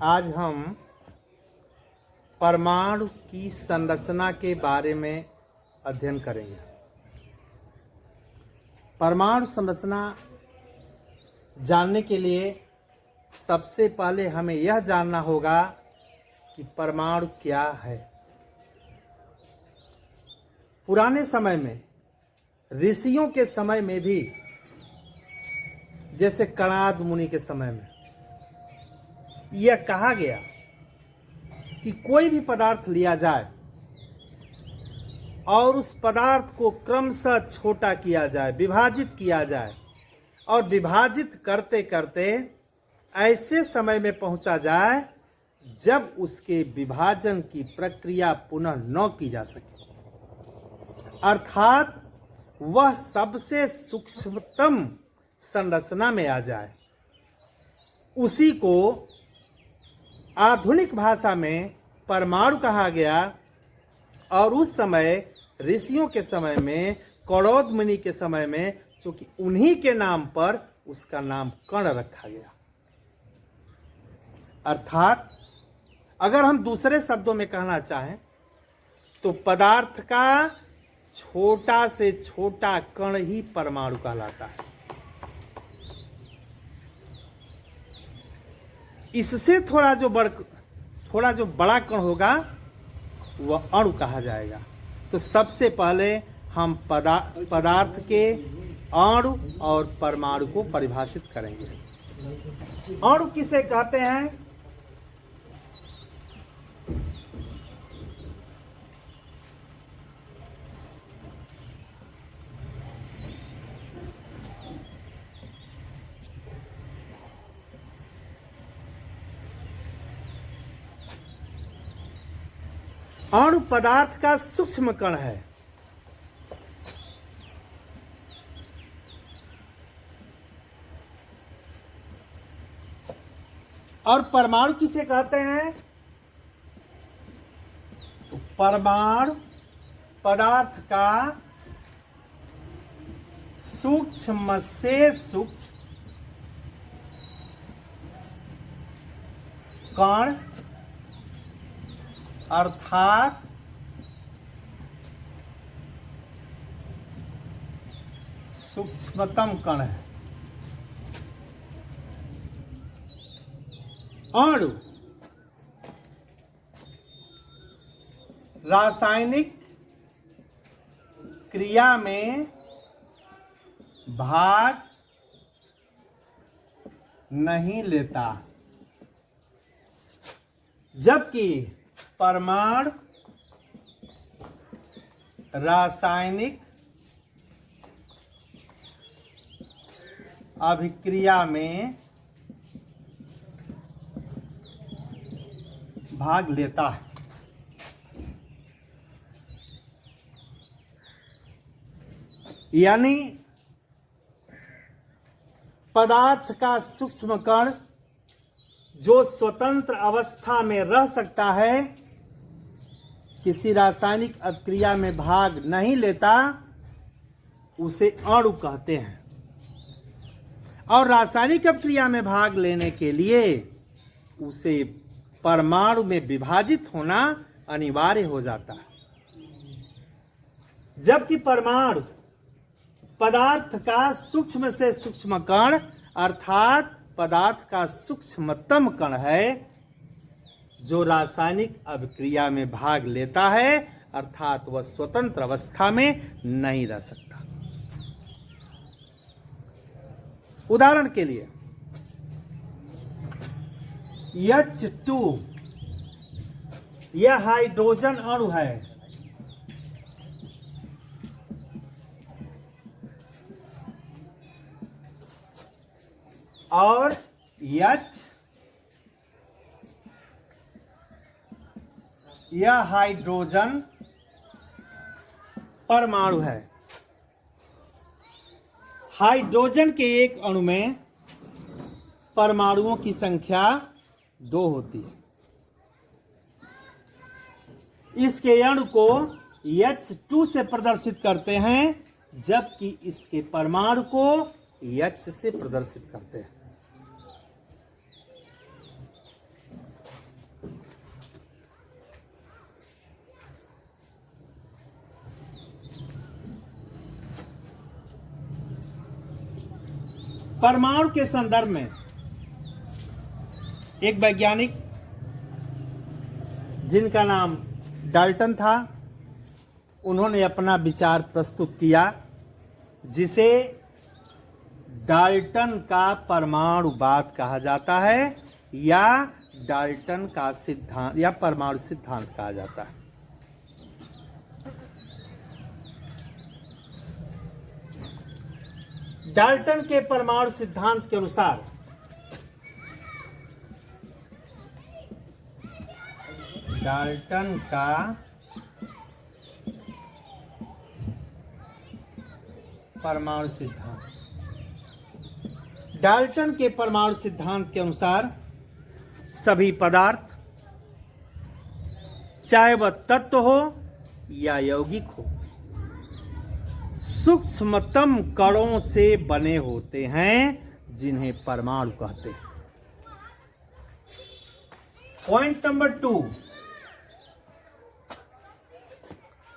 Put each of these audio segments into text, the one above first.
आज हम परमाणु की संरचना के बारे में अध्ययन करेंगे। परमाणु संरचना जानने के लिए सबसे पहले हमें यह जानना होगा कि परमाणु क्या है। पुराने समय में, ऋषियों के समय में भी, जैसे कणाद मुनि के समय में, यह कहा गया कि कोई भी पदार्थ लिया जाए और उस पदार्थ को क्रमशः छोटा किया जाए, विभाजित किया जाए, और विभाजित करते करते ऐसे समय में पहुंचा जाए जब उसके विभाजन की प्रक्रिया पुनः न की जा सके, अर्थात वह सबसे सूक्ष्मतम संरचना में आ जाए। उसी को आधुनिक भाषा में परमाणु कहा गया। और उस समय, ऋषियों के समय में, कणोद मुनि के समय में, चूंकि उन्हीं के नाम पर उसका नाम कण रखा गया। अर्थात अगर हम दूसरे शब्दों में कहना चाहें तो पदार्थ का छोटा से छोटा कण ही परमाणु कहलाता है। इससे थोड़ा जो बड़ा कण होगा वह अणु कहा जाएगा। तो सबसे पहले हम पदार्थ के अणु और परमाणु को परिभाषित करेंगे। अणु किसे कहते हैं? अणु पदार्थ का सूक्ष्म कण है। और परमाणु किसे कहते हैं? तो परमाणु पदार्थ का सूक्ष्म से सूक्ष्म कण, अर्थात सूक्ष्मतम कण है। अणु रासायनिक क्रिया में भाग नहीं लेता, जबकि परमाणु रासायनिक अभिक्रिया में भाग लेता है। यानी पदार्थ का सूक्ष्म कण जो स्वतंत्र अवस्था में रह सकता है, किसी रासायनिक अभिक्रिया में भाग नहीं लेता, उसे अणु कहते हैं। और रासायनिक अभिक्रिया में भाग लेने के लिए उसे परमाणु में विभाजित होना अनिवार्य हो जाता है। जबकि परमाणु पदार्थ का सूक्ष्म से सूक्ष्म कण, अर्थात पदार्थ का सूक्ष्मतम कण है, जो रासायनिक अभिक्रिया में भाग लेता है, अर्थात वह स्वतंत्र अवस्था में नहीं रह सकता। उदाहरण के लिए H2 यह हाइड्रोजन अणु है। और H यह हाइड्रोजन परमाणु है। हाइड्रोजन के एक अणु में परमाणुओं की संख्या 2 होती है। इसके अणु को H2 से प्रदर्शित करते हैं, जबकि इसके परमाणु को H से प्रदर्शित करते हैं। परमाणु के संदर्भ में एक वैज्ञानिक जिनका नाम डाल्टन था, उन्होंने अपना विचार प्रस्तुत किया, जिसे डाल्टन का परमाणुवाद कहा जाता है या डाल्टन का सिद्धांत या परमाणु सिद्धांत कहा जाता है। डाल्टन के परमाणु सिद्धांत के अनुसार डाल्टन का परमाणु सिद्धांत, डाल्टन के परमाणु सिद्धांत के अनुसार सभी पदार्थ, चाहे वह तत्व हो या यौगिक हो, सूक्ष्मतम कणों से बने होते हैं, जिन्हें परमाणु कहते हैं। पॉइंट नंबर 2,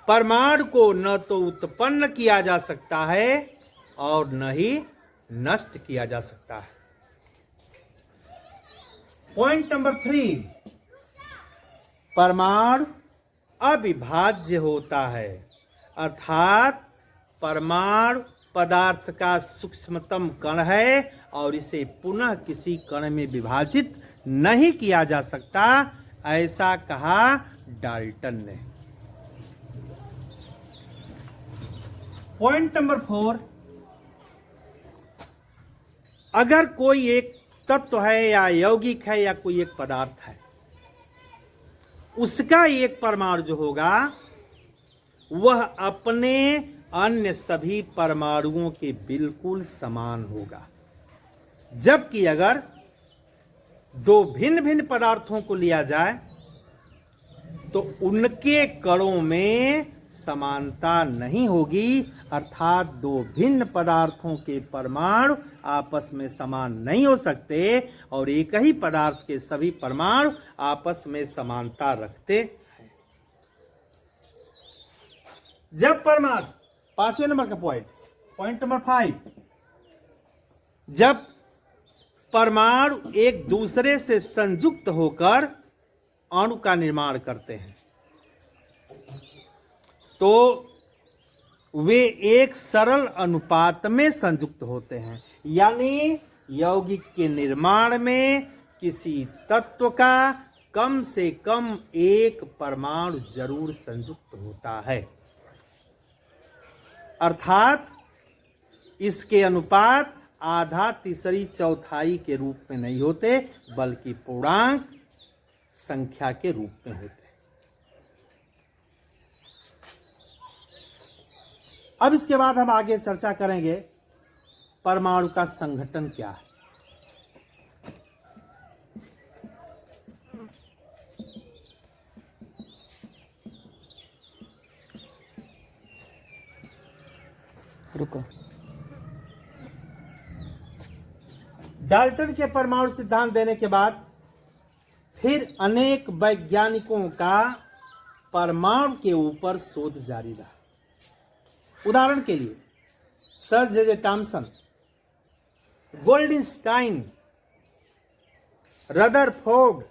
परमाणु को न तो उत्पन्न किया जा सकता है और न ही नष्ट किया जा सकता है। पॉइंट नंबर 3, परमाणु अविभाज्य होता है, अर्थात परमाणु पदार्थ का सूक्ष्मतम कण है और इसे पुनः किसी कण में विभाजित नहीं किया जा सकता, ऐसा कहा डाल्टन ने। पॉइंट नंबर 4, अगर कोई एक तत्व है या यौगिक है या कोई एक पदार्थ है, उसका एक परमाणु जो होगा वह अपने अन्य सभी परमाणुओं के बिल्कुल समान होगा, जबकि अगर दो भिन्न भिन्न पदार्थों को लिया जाए तो उनके कणों में समानता नहीं होगी, अर्थात दो भिन्न पदार्थों के परमाणु आपस में समान नहीं हो सकते और एक ही पदार्थ के सभी परमाणु आपस में समानता रखते हैं। जब परमाणु, 5वें नंबर का पॉइंट नंबर 5, जब परमाणु एक दूसरे से संयुक्त होकर अणु का निर्माण करते हैं तो वे एक सरल अनुपात में संयुक्त होते हैं, यानी यौगिक के निर्माण में किसी तत्व का कम से कम एक परमाणु जरूर संयुक्त होता है, अर्थात इसके अनुपात आधा तीसरी चौथाई के रूप में नहीं होते बल्कि पूर्णांक संख्या के रूप में होते हैं। अब इसके बाद हम आगे चर्चा करेंगे परमाणु का संघटन क्या है। रुको, डाल्टन के परमाणु सिद्धांत देने के बाद फिर अनेक वैज्ञानिकों का परमाणु के ऊपर शोध जारी रहा। उदाहरण के लिए सर जे टॉमसन, गोल्डस्टाइन, रदरफोर्ड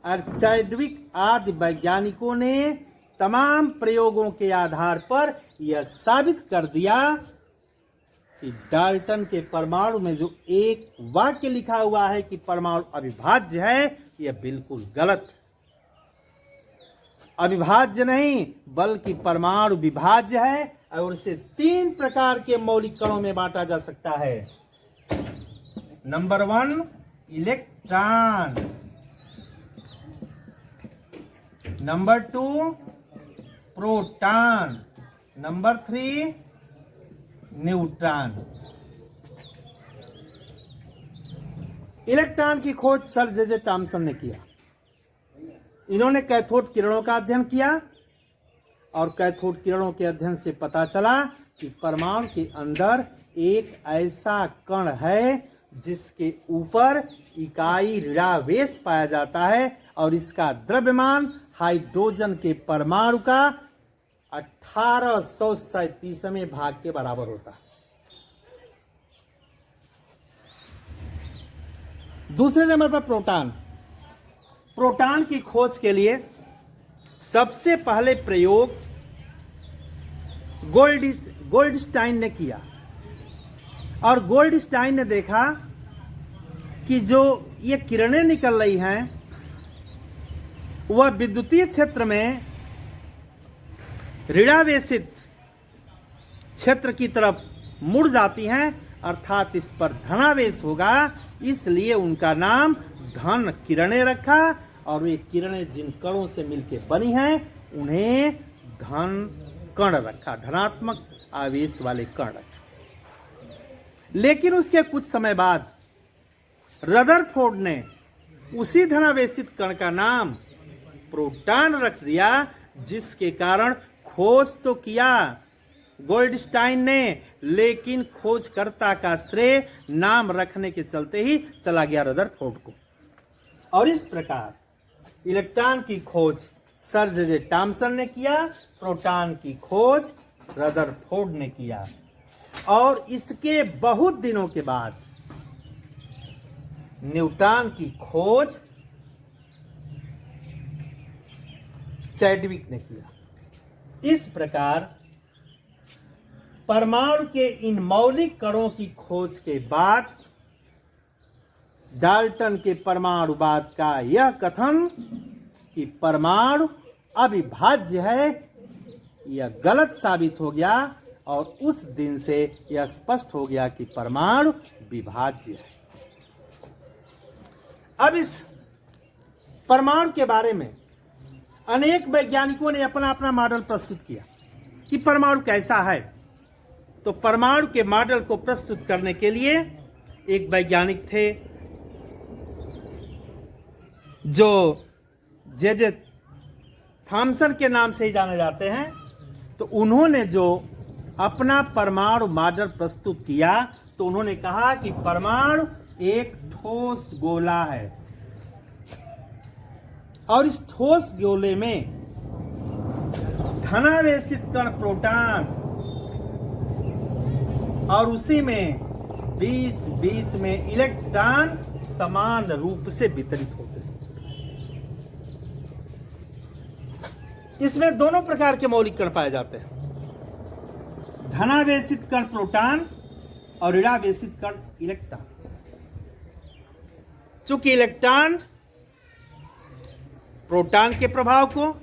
और चैडविक आदि वैज्ञानिकों ने तमाम प्रयोगों के आधार पर यह साबित कर दिया कि डाल्टन के परमाणु में जो एक वाक्य लिखा हुआ है कि परमाणु अविभाज्य है, यह बिल्कुल गलत है। अविभाज्य नहीं बल्कि परमाणु विभाज्य है और इसे 3 प्रकार के मौलिक कणों में बांटा जा सकता है। Number 1 electron, number 2 proton, number 3 neutron. Electron की खोज सर जे टॉमसन ने किया। इन्होंने कैथोड किरणों का अध्ययन किया और कैथोड किरणों के अध्ययन से पता चला कि परमाणु के अंदर एक ऐसा कण है जिसके ऊपर इकाई ऋणावेश पाया जाता है और इसका द्रव्यमान हाइड्रोजन के परमाणु का 1837वें भाग के बराबर होता है। दूसरे नंबर पर प्रोटॉन। प्रोटॉन की खोज के लिए सबसे पहले प्रयोग गोल्डस्टाइन ने किया और गोल्डस्टाइन ने देखा कि जो ये किरणें निकल रही हैं वह विद्युतीय क्षेत्र में ऋणावेशित क्षेत्र की तरफ मुड़ जाती हैं, अर्थात इस पर धनावेश होगा, इसलिए उनका नाम धन किरणें रखा और वे किरणें जिन कणों से मिलकर बनी हैं उन्हें धन कण रखा, धनात्मक आवेश वाले कण रखा। लेकिन उसके कुछ समय बाद रदरफोर्ड ने उसी धनावेशित कण का नाम प्रोटॉन रख दिया, जिसके कारण खोज तो किया गोल्डस्टाइन ने, लेकिन खोजकर्ता का श्रेय नाम रखने के चलते ही चला गया रदरफोर्ड को। और इस प्रकार इलेक्ट्रॉन की खोज सर जे टॉमसन ने किया, प्रोटॉन की खोज रदरफोर्ड ने किया। और इसके बहुत दिनों के बाद न्यूटन की खोज चैडविक ने किया। इस प्रकार परमाणु के इन मौलिक कणों की खोज के बाद डाल्टन के परमाणुवाद का यह कथन कि परमाणु अविभाज्य है, यह गलत साबित हो गया और उस दिन से यह स्पष्ट हो गया कि परमाणु विभाज्य है। अब इस परमाणु के बारे में अनेक वैज्ञानिकों ने अपना अपना मॉडल प्रस्तुत किया कि परमाणु कैसा है। तो परमाणु के मॉडल को प्रस्तुत करने के लिए एक वैज्ञानिक थे जो जे थॉमसन के नाम से ही जाने जाते हैं। तो उन्होंने जो अपना परमाणु मॉडल प्रस्तुत किया तो उन्होंने कहा कि परमाणु एक ठोस गोला है और इस ठोस गोले में धनावेशित कण प्रोटॉन और उसी में बीच बीच में इलेक्ट्रॉन समान रूप से वितरित होते हैं। इसमें दोनों प्रकार के मौलिक कण पाए जाते हैं, धनावेशित कण प्रोटॉन और ऋणावेशित कण इलेक्ट्रॉन। चूंकि इलेक्ट्रॉन प्रोटॉन के प्रभाव को,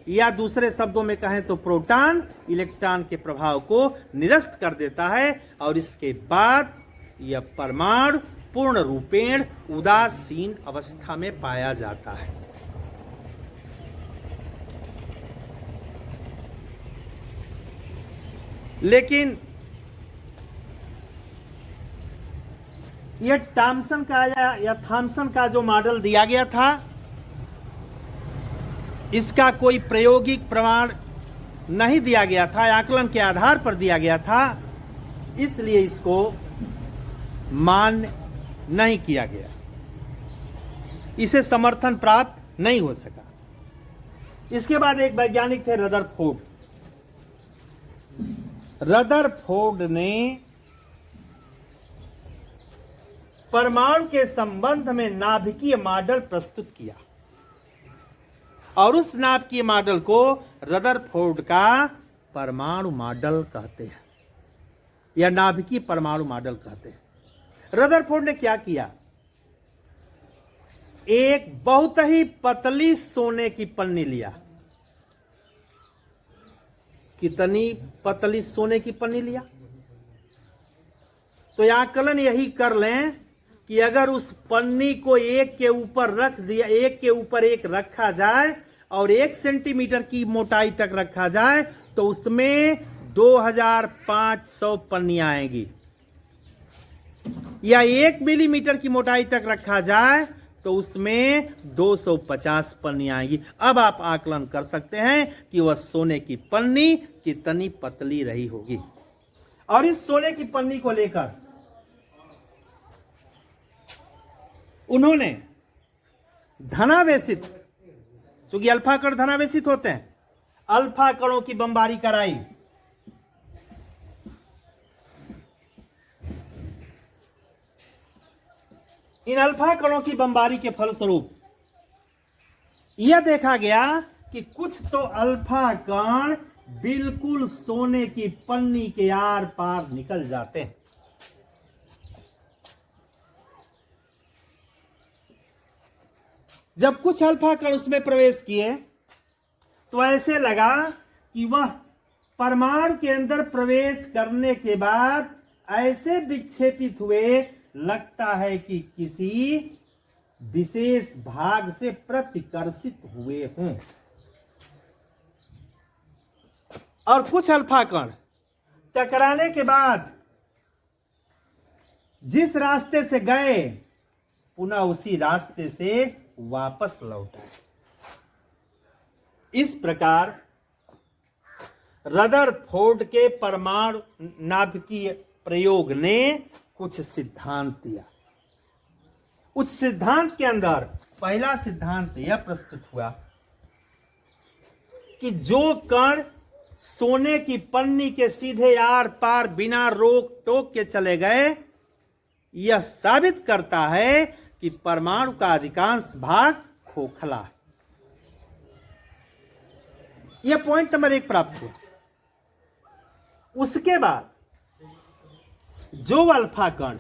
या दूसरे शब्दों में कहें तो प्रोटॉन इलेक्ट्रॉन के प्रभाव को निरस्त कर देता है और इसके बाद यह परमाणु पूर्ण रूपेण उदासीन अवस्था में पाया जाता है। लेकिन यह टॉमसन का या थॉमसन का जो मॉडल दिया गया था, इसका कोई प्रायोगिक प्रमाण नहीं दिया गया था, आकलन के आधार पर दिया गया था, इसलिए इसको मान्य नहीं किया गया, इसे समर्थन प्राप्त नहीं हो सका। इसके बाद एक वैज्ञानिक थे रदरफोर्ड। रदरफोर्ड ने परमाणु के संबंध में नाभिकीय मॉडल प्रस्तुत किया और उस नाभिकीय मॉडल को रदरफोर्ड का परमाणु मॉडल कहते हैं या नाभिकीय परमाणु मॉडल कहते हैं। रदरफोर्ड ने क्या किया, एक बहुत ही पतली सोने की पन्नी लिया। कितनी पतली सोने की पन्नी लिया? तो आकलन यही कर लें कि अगर उस पन्नी को एक के ऊपर रख दिया, एक के ऊपर एक रखा जाए और 1 सेंटीमीटर की मोटाई तक रखा जाए तो उसमें 2500 पन्नियां आएंगी, या 1 मिलीमीटर की मोटाई तक रखा जाए तो उसमें 250 पन्नियां आएंगी। अब आप आकलन कर सकते हैं कि वह सोने की पन्नी कितनी पतली रही होगी। और इस सोने की पन्नी को लेकर उन्होंने धनावेशित, क्योंकि अल्फा कण धनावेशित होते हैं, अल्फा कणों की बमबारी कराई। इन अल्फा कणों की बमबारी के फलस्वरूप यह देखा गया कि कुछ तो अल्फा कण बिल्कुल सोने की पन्नी के आर पार निकल जाते हैं। जब कुछ अल्फा कण उसमें प्रवेश किए तो ऐसे लगा कि वह परमाणु के अंदर प्रवेश करने के बाद ऐसे विक्षेपित हुए, लगता है कि किसी विशेष भाग से प्रतिकर्षित हुए हों। और कुछ अल्फा कण टकराने के बाद जिस रास्ते से गए पुनः उसी रास्ते से वापस लौट आए। इस प्रकार रदरफोर्ड के परमाणु नाभिकीय प्रयोग ने कुछ सिद्धांत दिया। उस सिद्धांत के अंदर पहला सिद्धांत यह प्रस्तुत हुआ कि जो कण सोने की पन्नी के सीधे आर पार बिना रोक टोक के चले गए, यह साबित करता है कि परमाणु का अधिकांश भाग खोखला है। यह पॉइंट नंबर 1 प्राप्त हुआ। उसके बाद जो अल्फा कण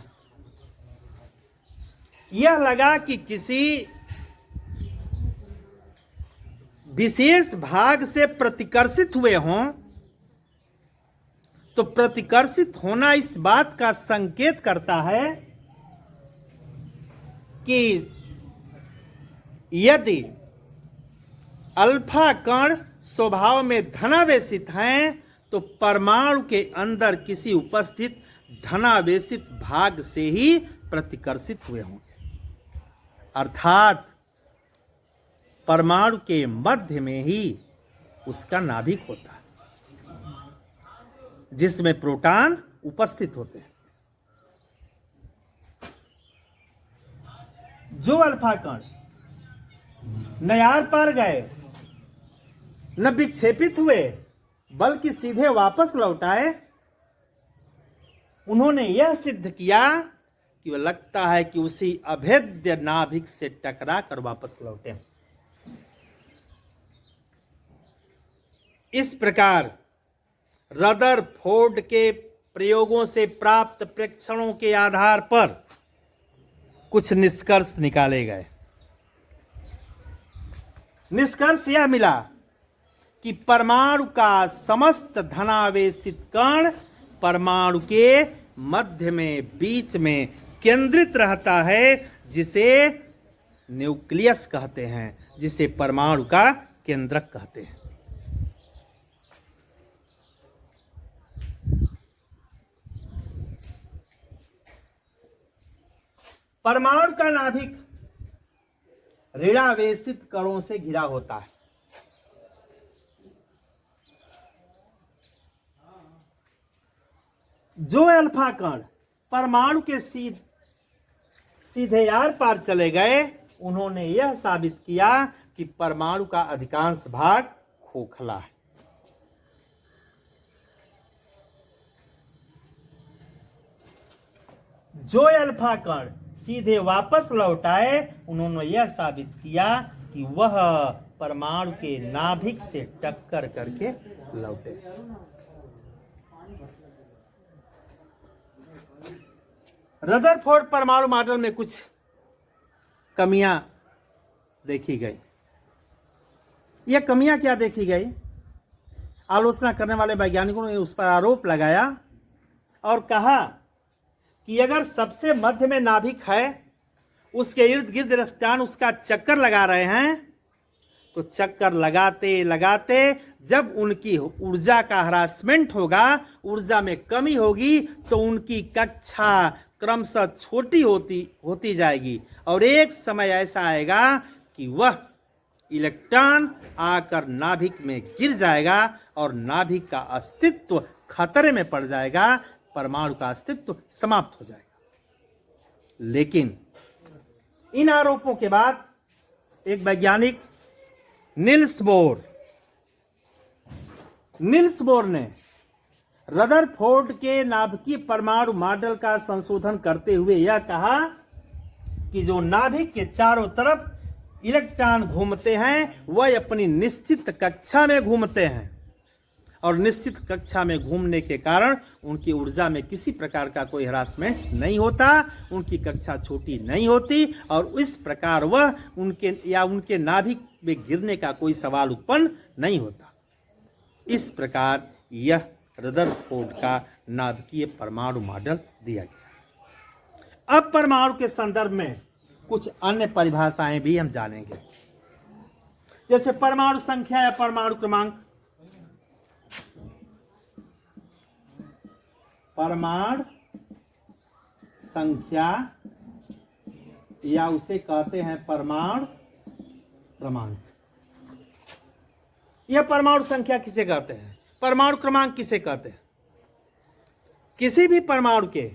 यह लगा कि किसी विशेष भाग से प्रतिकर्षित हुए हों, तो प्रतिकर्षित होना इस बात का संकेत करता है कि यदि अल्फा कण स्वभाव में धनावेशित हैं तो परमाणु के अंदर किसी उपस्थित धनावेशित भाग से ही प्रतिकर्षित हुए होंगे। अर्थात परमाणु के मध्य में ही उसका नाभिक होता है जिसमें प्रोटॉन उपस्थित होते हैं। जो अल्फा कण न आर पार गए न विक्षेपित हुए बल्कि सीधे वापस लौट आए, उन्होंने यह सिद्ध किया कि वह लगता है कि उसी अभेद्य नाभिक से टकरा कर वापस लौटे। इस प्रकार रदरफोर्ड के प्रयोगों से प्राप्त प्रेक्षणों के आधार पर कुछ निष्कर्ष निकाले गए। निष्कर्ष यह मिला कि परमाणु का समस्त धनावेशित कण परमाणु के मध्य में बीच में केंद्रित रहता है, जिसे न्यूक्लियस कहते हैं, जिसे परमाणु का केंद्रक कहते हैं। परमाणु का नाभिक ऋणावेशित कणों से घिरा होता है। जो अल्फा कण परमाणु के सीधे आर पार चले गए, उन्होंने यह साबित किया कि परमाणु का अधिकांश भाग खोखला है। जो अल्फा कण सीधे वापस लौट आए, उन्होंने यह साबित किया कि वह परमाणु के नाभिक से टक्कर करके लौटे। रदरफोर्ड परमाणु मॉडल में कुछ कमियां देखी गई। यह कमियां क्या देखी गई? आलोचना करने वाले वैज्ञानिकों ने उस पर आरोप लगाया और कहा कि अगर सबसे मध्य में नाभिक है, उसके इर्द गिर्द इलेक्ट्रॉन उसका चक्कर लगा रहे हैं, तो चक्कर लगाते लगाते जब उनकी ऊर्जा का हरासमेंट होगा, ऊर्जा में कमी होगी, तो उनकी कक्षा क्रमशः छोटी होती जाएगी और एक समय ऐसा आएगा कि वह इलेक्ट्रॉन आकर नाभिक में गिर जाएगा और नाभिक का अस्तित्व खतरे में पड़ जाएगा, परमाणु का अस्तित्व समाप्त हो जाएगा। लेकिन इन आरोपों के बाद एक वैज्ञानिक नील्स बोर ने रदरफोर्ड के नाभिकीय परमाणु मॉडल का संशोधन करते हुए यह कहा कि जो नाभिक के चारों तरफ इलेक्ट्रॉन घूमते हैं वह अपनी निश्चित कक्षा में घूमते हैं, और निश्चित कक्षा में घूमने के कारण उनकी ऊर्जा में किसी प्रकार का कोई ह्रासमेंट नहीं होता, उनकी कक्षा छोटी नहीं होती, और इस प्रकार वह उनके नाभिक में गिरने का कोई सवाल उत्पन्न नहीं होता। इस प्रकार यह रदरफोर्ड का नाभिकीय परमाणु मॉडल दिया गया। अब परमाणु के संदर्भ में कुछ अन्य परिभाषाएं भी हम जानेंगे, जैसे परमाणु संख्या या परमाणु क्रमांक। परमाणु संख्या या उसे कहते हैं परमाणु क्रमांक। यह परमाणु संख्या किसे कहते हैं, परमाणु क्रमांक किसे कहते हैं? किसी भी परमाणु के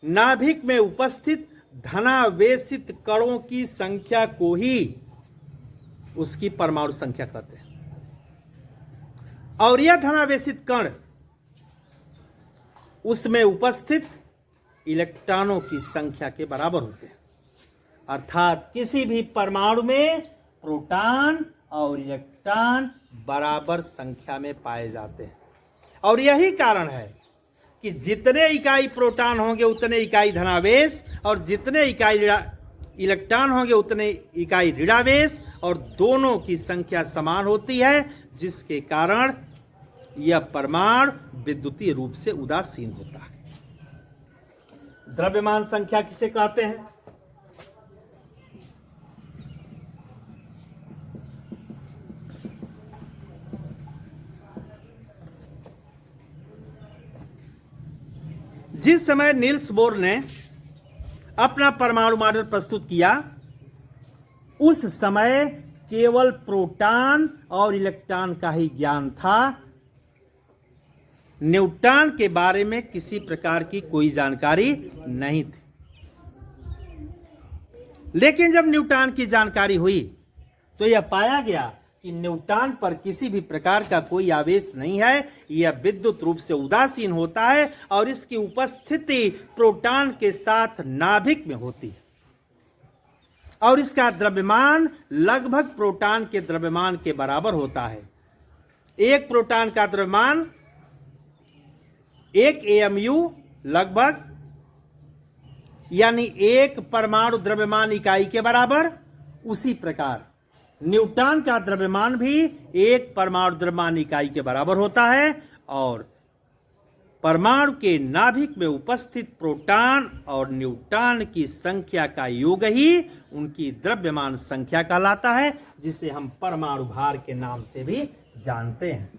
नाभिक में उपस्थित धनावेशित कणों की संख्या को ही उसकी परमाणु संख्या कहते हैं, और यह धनावेशित कण उसमें उपस्थित इलेक्ट्रॉनों की संख्या के बराबर होते हैं। अर्थात किसी भी परमाणु में प्रोटॉन और इलेक्ट्रॉन बराबर संख्या में पाए जाते हैं, और यही कारण है कि जितने इकाई प्रोटॉन होंगे उतने इकाई धनावेश, और जितने इकाई इलेक्ट्रॉन होंगे उतने इकाई ऋणावेश, और दोनों की संख्या समान होती है, जिसके कारण यह परमाणु विद्युतीय रूप से उदासीन होता है। द्रव्यमान संख्या किसे कहते हैं? जिस समय नील्स बोर ने अपना परमाणु मॉडल प्रस्तुत किया, उस समय केवल प्रोटॉन और इलेक्ट्रॉन का ही ज्ञान था। न्यूट्रॉन के बारे में किसी प्रकार की कोई जानकारी नहीं थी। लेकिन जब न्यूट्रॉन की जानकारी हुई तो यह पाया गया कि न्यूट्रॉन पर किसी भी प्रकार का कोई आवेश नहीं है, यह विद्युत रूप से उदासीन होता है, और इसकी उपस्थिति प्रोटॉन के साथ नाभिक में होती है, और इसका द्रव्यमान लगभग प्रोटॉन के द्रव्यमान के बराबर होता है। एक प्रोटॉन का द्रव्यमान 1 AMU लगभग, यानी एक परमाणु द्रव्यमान इकाई के बराबर। उसी प्रकार न्यूट्रॉन का द्रव्यमान भी एक परमाणु द्रव्यमान इकाई के बराबर होता है, और परमाणु के नाभिक में उपस्थित प्रोटॉन और न्यूट्रॉन की संख्या का योग ही उनकी द्रव्यमान संख्या कहलाता है, जिसे हम परमाणु भार के नाम से भी जानते हैं।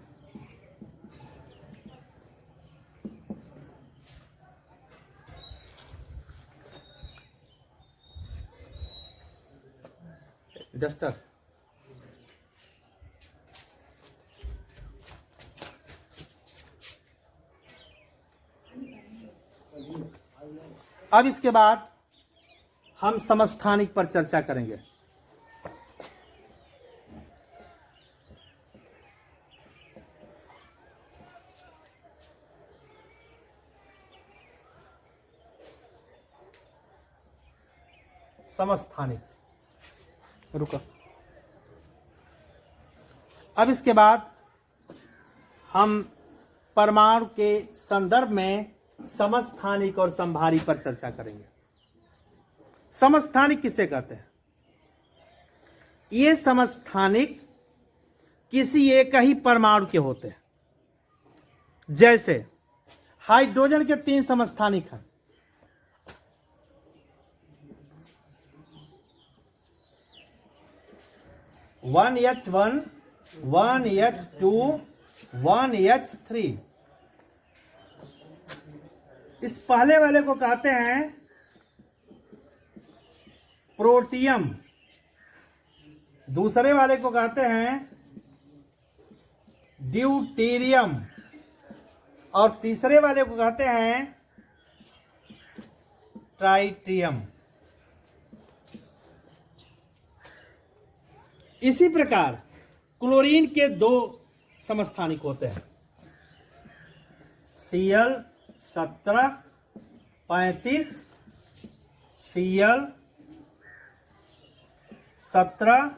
डस्टर अब इसके बाद हम समस्थानिक पर चर्चा करेंगे। समस्थानिक, रुको। अब इसके बाद हम परमाणु के संदर्भ में समस्थानिक और समभारी पर चर्चा करेंगे। समस्थानिक किसे कहते हैं? ये समस्थानिक किसी एक ही परमाणु के होते हैं। जैसे हाइड्रोजन के 3 समस्थानिक हैं। (1H1, 1H2, 1H3). इस पहले वाले को कहते हैं प्रोटियम, दूसरे वाले को कहते हैं ड्यूटेरियम, और तीसरे वाले को कहते हैं ट्राइटियम। इसी प्रकार क्लोरीन के 2 समस्थानिक होते हैं, Cl1735, Cl 17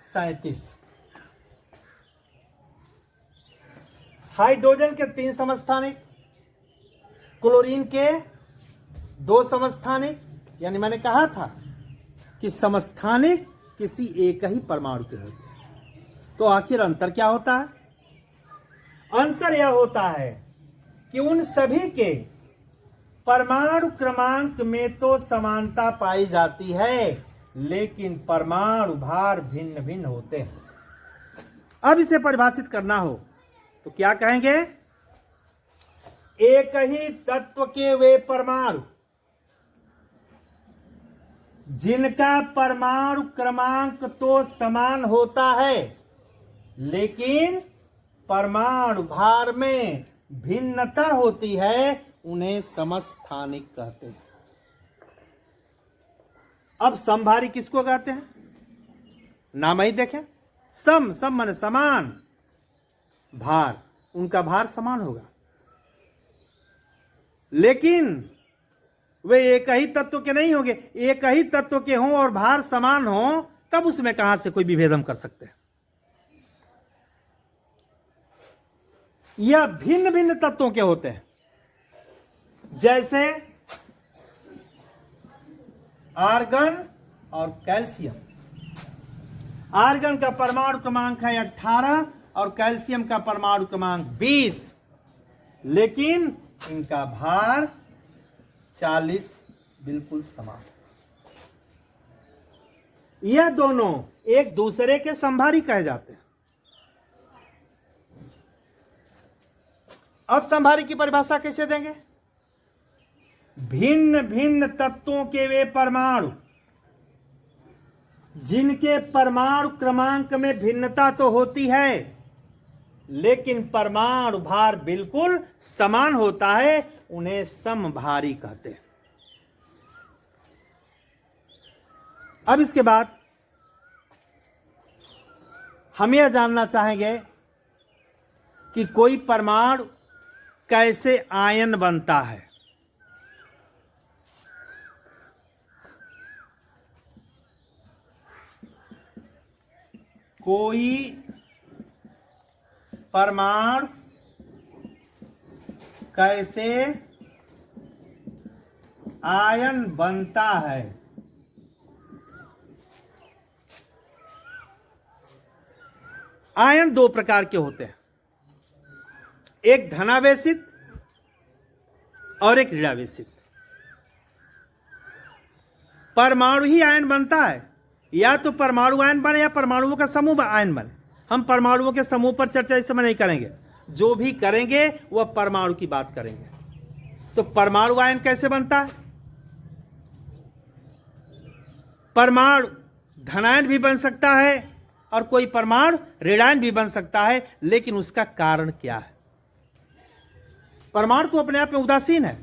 37। हाइड्रोजन के 3 समस्थानिक, क्लोरीन के 2 समस्थानिक, यानी मैंने कहा था कि समस्थानिक किसी एक ही परमाणु के होते हैं। तो आखिर अंतर क्या होता है? अंतर यह होता है कि उन सभी के परमाणु क्रमांक में तो समानता पाई जाती है, लेकिन परमाणु भार भिन्न भिन्न होते हैं। अब इसे परिभाषित करना हो तो क्या कहेंगे? एक ही तत्व के वे परमाणु जिनका परमाणु क्रमांक तो समान होता है, लेकिन परमाणु भार में भिन्नता होती है, उन्हें समस्थानिक कहते हैं। अब समभारी किसको कहते हैं? नाम ही देखें, सम माने समान, भार, उनका भार समान होगा, लेकिन वे एक ही तत्व के नहीं होंगे। एक ही तत्व के हों और भार समान हो, तब उसमें कहां से कोई विभेद हम कर सकते हैं? यह भिन्न भिन्न तत्वों के होते हैं, जैसे आर्गन और कैल्शियम। आर्गन का परमाणु क्रमांक है 18 और कैल्शियम का परमाणु क्रमांक 20, लेकिन इनका भार 40 बिल्कुल समान। यह दोनों एक दूसरे के समभारी कहे जाते हैं। अब समभारी की परिभाषा कैसे देंगे? भिन्न भिन्न तत्वों के वे परमाणु जिनके परमाणु क्रमांक में भिन्नता तो होती है, लेकिन परमाणु भार बिल्कुल समान होता है, उन्हें समभारी कहते हैं। अब इसके बाद हम यह जानना चाहेंगे कि कोई परमाणु कैसे आयन बनता है। कोई परमाणु कैसे आयन बनता है? आयन 2 प्रकार के होते हैं, एक धनावेशित और एक ऋणावेशित। परमाणु ही आयन बनता है, या तो परमाणु आयन बने या परमाणुओं का समूह आयन बने। हम परमाणुओं के समूह पर चर्चा इस समय नहीं करेंगे, जो भी करेंगे वह परमाणु की बात करेंगे। तो परमाणु आयन कैसे बनता है? परमाणु धनायन भी बन सकता है और कोई परमाणु ऋणायन भी बन सकता है, लेकिन उसका कारण क्या है? परमाणु तो अपने आप में उदासीन है,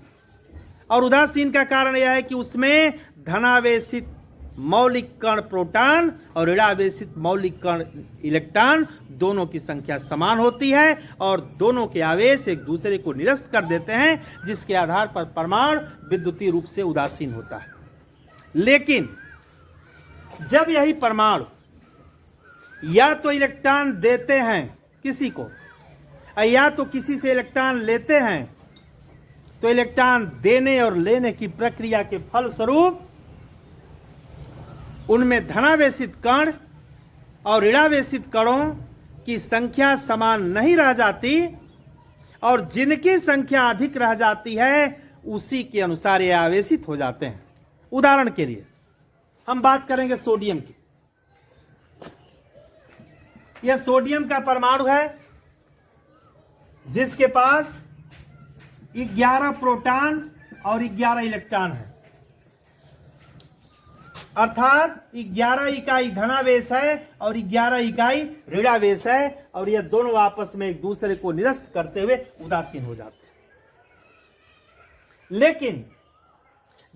और उदासीन का कारण यह है कि उसमें धनावेशित मौलिक कण प्रोटॉन और ऋणावेशित मौलिक कण इलेक्ट्रॉन दोनों की संख्या समान होती है, और दोनों के आवेश एक दूसरे को निरस्त कर देते हैं, जिसके आधार पर परमाणु विद्युतीय रूप से उदासीन होता है। लेकिन जब यही परमाणु या तो इलेक्ट्रॉन देते हैं किसी को, या तो किसी से इलेक्ट्रॉन लेते हैं, तो इलेक्ट्रॉन देने और लेने की प्रक्रिया के फलस्वरूप उनमें धनावेशित कण और ऋणावेशित कणों की संख्या समान नहीं रह जाती, और जिनकी संख्या अधिक रह जाती है उसी के अनुसार ये आवेशित हो जाते हैं। उदाहरण के लिए हम बात करेंगे सोडियम की। यह सोडियम का परमाणु है जिसके पास 11 प्रोटॉन और 11 इलेक्ट्रॉन है, अर्थात 11 इकाई धनावेश है और 11 इकाई ऋणावेश है, और यह दोनों आपस में एक दूसरे को निरस्त करते हुए उदासीन हो जाते हैं। लेकिन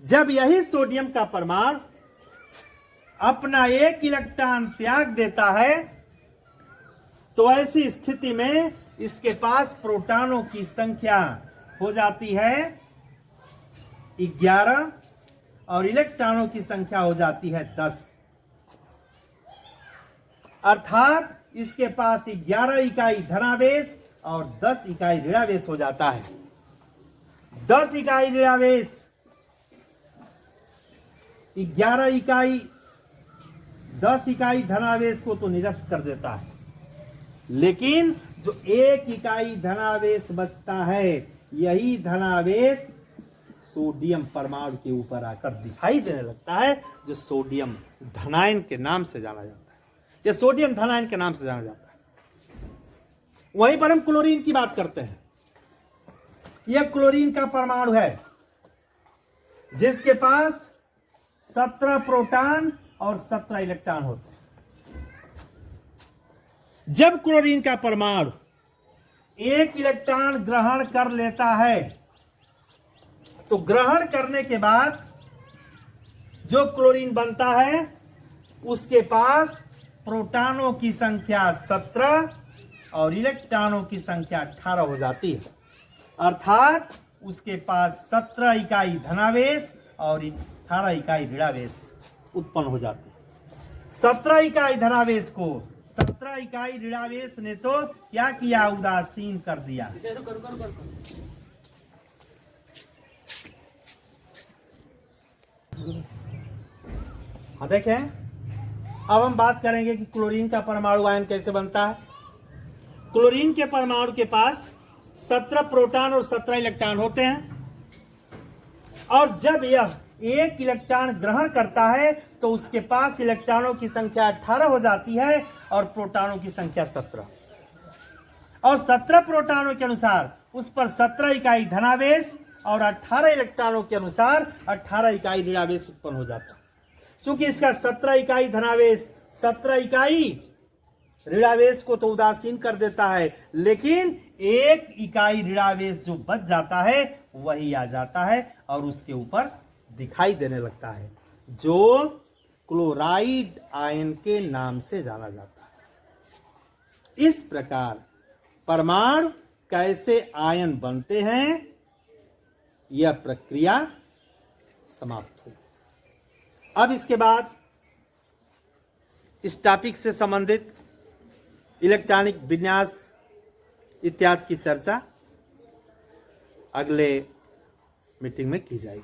जब यही सोडियम का परमाणु अपना एक इलेक्ट्रॉन त्याग देता है, तो ऐसी स्थिति में इसके पास प्रोटॉनों की संख्या हो जाती है 11 और इलेक्ट्रॉनों की संख्या हो जाती है 10। अर्थात इसके पास 11 इकाई धनावेश और 10 इकाई ऋणावेश हो जाता है। 10 इकाई ऋणावेश 11 इकाई 10 इकाई धनावेश को तो निरस्त कर देता है, लेकिन जो 1 इकाई धनावेश बचता है, यही धनावेश सोडियम परमाणु के ऊपर आकर दिखाई देने लगता है, जो सोडियम धनायन के नाम से जाना जाता है, या सोडियम धनायन के नाम से जाना जाता है। वहीं पर हम क्लोरीन की बात करते हैं। यह क्लोरीन का परमाणु है जिसके पास 17 प्रोटॉन और 17 इलेक्ट्रॉन होते हैं। जब क्लोरीन का परमाणु 1 इलेक्ट्रॉन ग्रहण कर लेता है, तो ग्रहण करने के बाद जो क्लोरीन बनता है उसके पास प्रोटॉनों की संख्या 17 और इलेक्ट्रॉनों की संख्या 18 हो जाती है। अर्थात उसके पास 17 इकाई धनावेश और 18 इकाई ऋणावेश उत्पन्न हो जाते हैं। 17 इकाई धनावेश को 17 इकाई ऋणावेश ने तो क्या किया, उदासीन कर दिया। हाँ देखें, अब हम बात करेंगे कि क्लोरीन का परमाणु आयन कैसे बनता है। क्लोरीन के परमाणु के पास 17 प्रोटॉन और 17 इलेक्ट्रॉन होते हैं, और जब यह 1 इलेक्ट्रॉन ग्रहण करता है तो उसके पास इलेक्ट्रॉनों की संख्या 18 हो जाती है और प्रोटॉनों की संख्या 17, और 17 प्रोटॉनों के अनुसार उस पर 17 इकाई धनावेश और 18 इलेक्ट्रॉनों के अनुसार 18 इकाई ऋणावेश उत्पन्न हो जाता है। चूंकि इसका 17 इकाई धनावेश 17 इकाई ऋणावेश को तो उदासीन कर देता है, लेकिन 1 इकाई ऋणावेश जो बच जाता है वही आ जाता है और उसके ऊपर दिखाई देने लगता है, जो क्लोराइड आयन के नाम से जाना जाता है। इस प्रकार परमाणु कैसे आयन बनते हैं, यह प्रक्रिया समाप्त हुई। अब इसके बाद इस टॉपिक से संबंधित इलेक्ट्रॉनिक विन्यास इत्यादि की चर्चा अगले मीटिंग में की जाएगी।